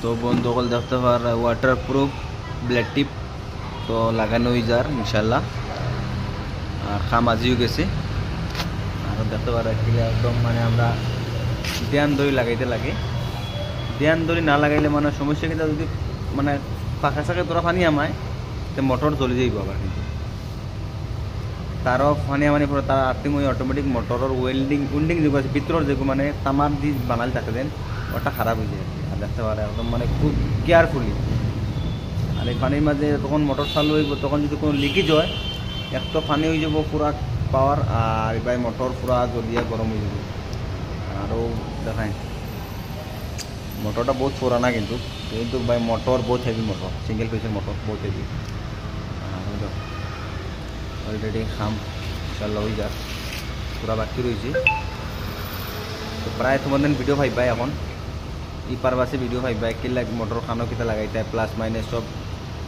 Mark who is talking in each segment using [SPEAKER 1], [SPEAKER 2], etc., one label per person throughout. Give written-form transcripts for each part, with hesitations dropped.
[SPEAKER 1] তো বন্ধুসকল দেখতে পার ওয়াটারপ্রুফ ব্লেড টিপ তো লাগানো হয়ে যার ইনশাল্লাহ আর খাম আজিও গেছে আর দেখতে পার একদম মানে আমরা ধ্যান ধরে লাগাইতে লাগে ধ্যান ধরে না লাগাইলে মানে সমস্যা কিন্তু যদি মানে পাখা চাকে তোরা পানি আমায় তো মোটর জ্বলি যাইব আবার কিন্তু তারও পানি আমানি পরে তার আর্থিং ওই অটোমেটিক মোটরের উইন্ডিং যেগুলো আছে ভিতরের যেগুলো মানে তামার দিয়ে বানালে থাকে দেন ওটা খারাপ হয়ে যায় আর দেখতে পারে একদম মানে খুব কেয়ারফুলি আর এই পানির মাঝে তখন মোটর চালু হইব তখন যদি কোনো লিকেজ হয় এক তো পানি হয়ে যাব পুরা পাওয়ার আর এবার মোটর পুরা জ্বলিয়ে গরম হয়ে যাব আরও দেখায় মোটরটা বহুত পুরানা কিন্তু কিন্তু ভাই মোটর বহুত হেভি মোটর সিঙ্গেল ফেসের মোটর বহুত হেভি অলরেডি খাম ইনশাল্লাহ হয়ে যাক পুরা বাকি রয়েছে তো প্রায় তোমাদের ভিডিও পাইবাই এখন ই পারবাসে ভিডিও পাইবাই কি লাগ মোটর খানো কিতা লাগাইতে প্লাস মাইনাস সব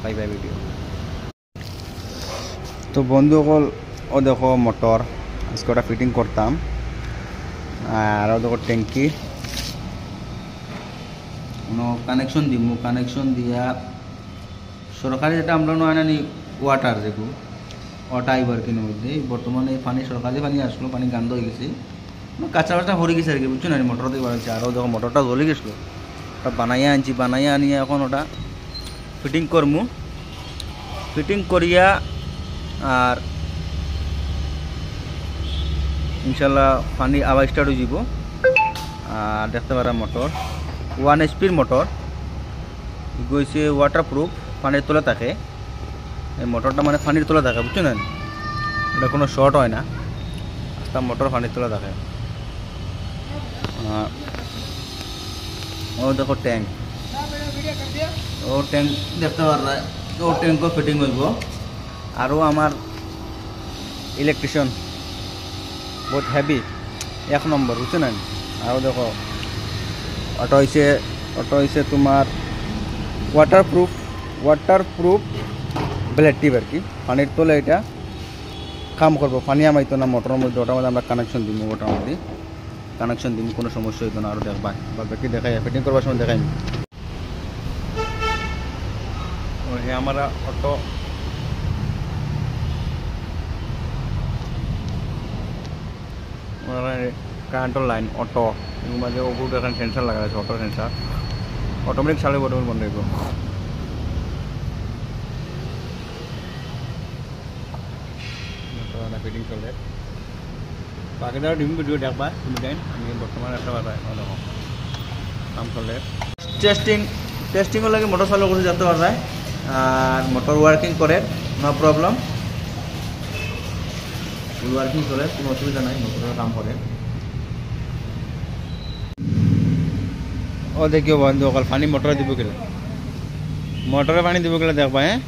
[SPEAKER 1] পাইবাই ভিডিও তো বন্ধুসকল ও দেখো মোটর আজকে ওটা ফিটিং করতাম আর ও দেখো ট্যাঙ্কি কানেকশন দিব কানেকশন দিয়া সরকারি যেটা আমরা নয় না ওয়াটার যেগুলো ওটা আইবার কিনে মধ্যে বর্তমানে পানি সরকারি পানি আসলো পানি গান্ধ হয়ে গেছে কাঁচা বাচা হরে গেছে আর কি বুঝছো না মোটর দিয়ে বানাচ্ছি আরও দেখো মোটরটা জ্বলে গেছিলো ওটা বানাইয়া আনছি বানাইয়া আনিয়া এখন ওটা ফিটিং করমু ফিটিং করিয়া আর ইনশাল্লাহ পানি আবার স্টার্ট হয়ে যাব আর দেখতে পারা মোটর 1 HP মোটর গেছে ওয়াটারপ্রুফ পানির তলে থাকে এই মোটরটা মানে পানির তলে থাকে বুঝছো না এটা কোনো শর্ট হয় না আস্তা মোটর পানির তলে থাকে ও দেখো ট্যাঙ্ক ও ট্যাঙ্ক দেখতে পারা ও ট্যাঙ্কও ফিটিং হইব আরও আমার ইলেকট্রিশিয়ান বহুত হেভি 1 নম্বর বুঝছো না আরও দেখো অটো হয়েছে তোমার ওয়াটারপ্রুফ ব্লেড টিপ আর কি পানির তলে এটা কাম করবো পানি আমাইতো না মোটরের মধ্যে ওটার মধ্যে আমরা কানেকশন দিব ওটার মধ্যে কানেকশন দিব কোনো সমস্যা হইতো না আরও দেখবা বা বাকি দেখাই ফিটিং করবার সময় দেখাই হে আমার অটো কারেন্টের লাইন অটো এর মাঝে ওগুলো এখানে সেন্সার লাগা আছে অটো সেন্সার অটোমেটিক চালে বন্ধ হইব ফিটিং চলে বাকিদার ডিম ভিডিও দেখবা তুমি দেন আমি বর্তমানে একটা দেখো কাম চলে টেস্টিংও লাগে মোটর চালু করে যেতে পারা যায় আর মোটর ওয়ার্কিং করে নো প্রবলেম ফুল ওয়ার্কিং চলে কোনো অসুবিধা নাই মোটরের কাম করে ও দেখিও বন্ধু অকল পানি মোটরে দিব গেলে মোটরে পানি দিব গেলে দেখবা হ্যাঁ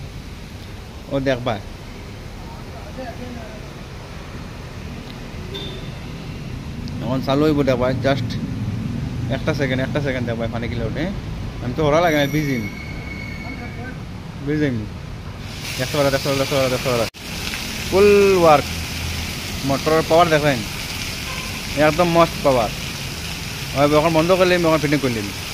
[SPEAKER 1] ও দেখবা এখন চালু হইব দেখবা জাস্ট একটা সেকেন্ড দেখবা পানি কিলো ওঠে আমি তো হরা লাগে না বিজিম দেখতে পারা ফুল ওয়ার্ক মোটরের পাওয়ার দেখেন একদম মস্ত পাওয়ার এখন বন্ধ করলে আমি এখন ফিটিং করলাম